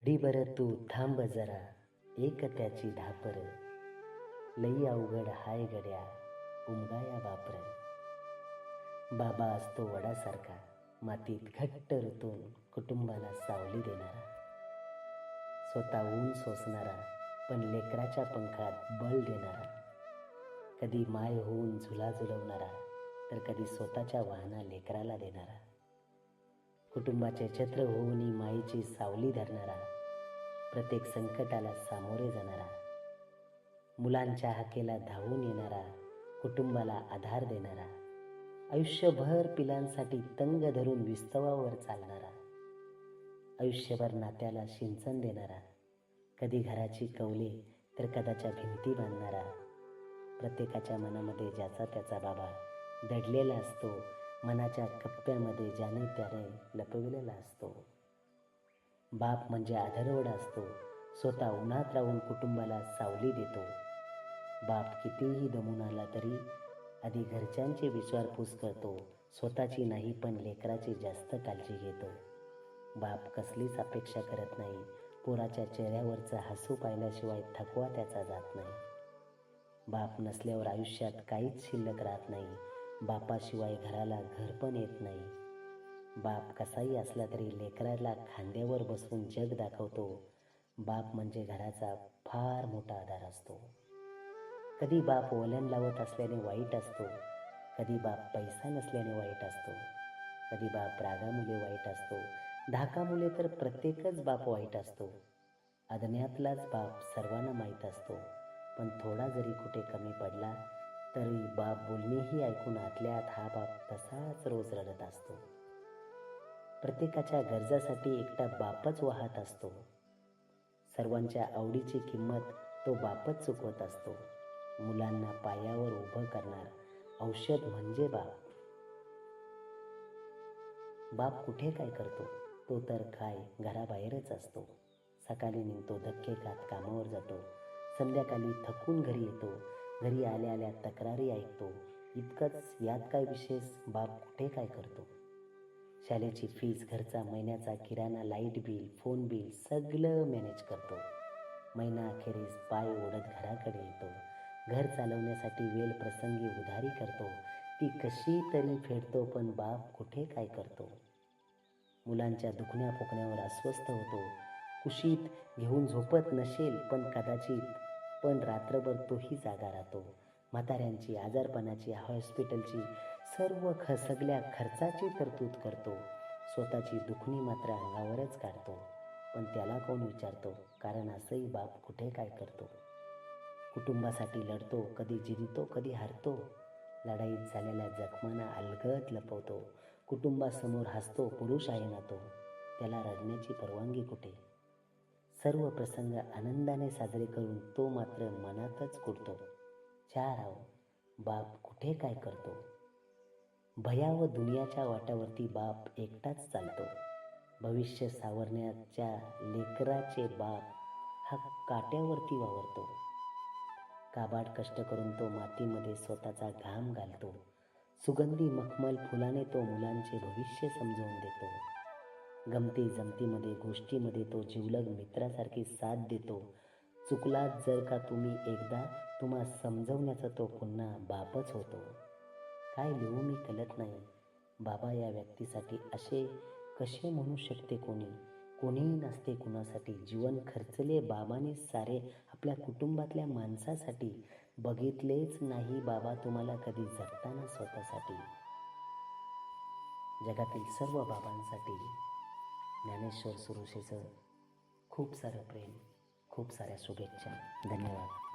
घडीभर तू थांब जरा, एक त्याची धापर, लई अवघड हाय गड्या, उमगाया बापर. बाबा असतो वडासारखा, मातीत घट्ट रुतून कुटुंबाला सावली देणारा, स्वतः ऊन सोसणारा पण लेकराच्या पंखात बळ देणारा, कधी माय होऊन झुला झुलवणारा तर कधी स्वतःच्या वाहना लेकराला देणारा, कुटुंबाचे छत्र होऊन माईची सावली धरणारा, प्रत्येक संकटाला सामोरे जाणारा, मुलांच्या हाकेला धावून येणारा, कुटुंबाला आधार देणारा, आयुष्यभर पिलांसाठी तंग धरून विस्तवावर चालणारा, आयुष्यभर नात्याला सिंचन देणारा, कधी घराची कौले तर कदाच्या भिंती बांधणारा, प्रत्येकाच्या मनामध्ये ज्याचा त्याचा बाबा दडलेला असतो, मनाच्या कप्प्यामध्ये ज्याने त्याने लपविलेला असतो. बाप म्हणजे आधारवड असतो, स्वतः उन्हात राहून कुटुंबाला सावली देतो. बाप कितीही दमून आला तरी आधी घरच्यांची विचारपूस करतो, स्वतःची नाही पण लेकराची जास्त काळजी घेतो. बाप कसलीच अपेक्षा करत नाही, पोराच्या चेहऱ्यावरचं हसू पाहिल्याशिवाय थकवा त्याचा जात नाही. बाप नसल्यावर आयुष्यात काहीच शिल्लक राहत नाही, बापाशिवाय घराला घर पण येत नाही. बाप कसाही असला तरी लेकराला खांद्यावर बसवून जग दाखवतो. बाप म्हणजे घराचा फार मोठा आधार असतो. कधी बाप वलन लावत असल्याने वाईट असतो, कधी बाप पैसा नसल्याने वाईट असतो, कधी बाप रागामुळे वाईट असतो, धाकामुळे तर प्रत्येकच बाप वाईट असतो. अज्ञातलाच बाप सर्वांना माहीत असतो, पण थोडा जरी कुठे कमी पडला तरी बाप बोलणेही ऐकून आतल्या आत हा बाप तसाच रोज रडत असतो. प्रत्येकाच्या गरजासाठी एकटा बापच वाहत असतो. सर्वांच्या आवडीची किंमत तो बापच चुकवत असतो. मुलांना पायावर उभं करणार औषध म्हणजे बाप. बाप कुठे काय करतो, तो तर काय घराबाहेरच असतो. सकाळी निघतो, धक्के खात कामावर जातो, संध्याकाळी थकून घरी येतो, घरी आल्या आल्या तक्रारी ऐकतो. इतकंच, यात काय विशेष? बाप कुठे काय करतो? शाळेची फीस, घरचा महिन्याचा किराणा, लाईट बिल, फोन बिल सगळं मॅनेज करतो. महिना अखेरीस पाय ओढत घराकडे येतो. घर चालवण्यासाठी वेळ प्रसंगी उधारी करतो, ती कशी तरी फेडतो. पण बाप कुठे काय करतो? मुलांच्या दुखण्या फुकण्यावर अस्वस्थ होतो. कुशीत घेऊन झोपत नसेल पण कदाचित, पण रात्रभर तोही जागा राहतो. म्हाताऱ्यांची, आजारपणाची, हॉस्पिटलची सगळ्या खर्चाची तरतूद करतो. स्वतःची दुखणी मात्र अंगावरच काढतो. पण त्याला कोण विचारतो? कारण असंही बाप कुठे काय करतो. कुटुंबासाठी लढतो, कधी जिंकतो कधी हारतो. लढाईत झालेल्या जखमांना अलगद लपवतो. कुटुंबासमोर हसतो, पुरुष आहे ना तो, त्याला रडण्याची परवानगी कुठे? सर्व प्रसंग आनंदाने साजरे करून तो मात्र मनातच कुटतो. राव, बाप कुठे काय करतो? भयाव दुनियाच्या वाटावरती बाप एकटाच चालतो. भविष्य सावरण्याच्या लेकराचे बाप हा काट्यावरती वावरतो. काबाड कष्ट करून तो मातीमध्ये स्वतःचा घाम घालतो. सुगंधी मखमल फुलाने तो मुलांचे भविष्य समजावून देतो. गमती जमतीमध्ये, गोष्टीमध्ये तो जिवलग मित्रासारखी साथ देतो. चुकलात जर का तुम्ही एकदा, तुम्हा समजवण्याचा तो पुन्हा बापच होतो. काय लिहू मी कळत नाही. बाबा या व्यक्तीसाठी असे कसे म्हणू शकते कोणी? कोणीही नसते कुणासाठी. जीवन खर्चले बाबाने सारे आपल्या कुटुंबातल्या माणसासाठी. बघितलेच नाही बाबा तुम्हाला कधी जगताना स्वतःसाठी. जगातील सर्व बाबांसाठी ज्ञानेश्वर सुरोशेचं खूप सारं प्रेम, खूप साऱ्या शुभेच्छा. धन्यवाद.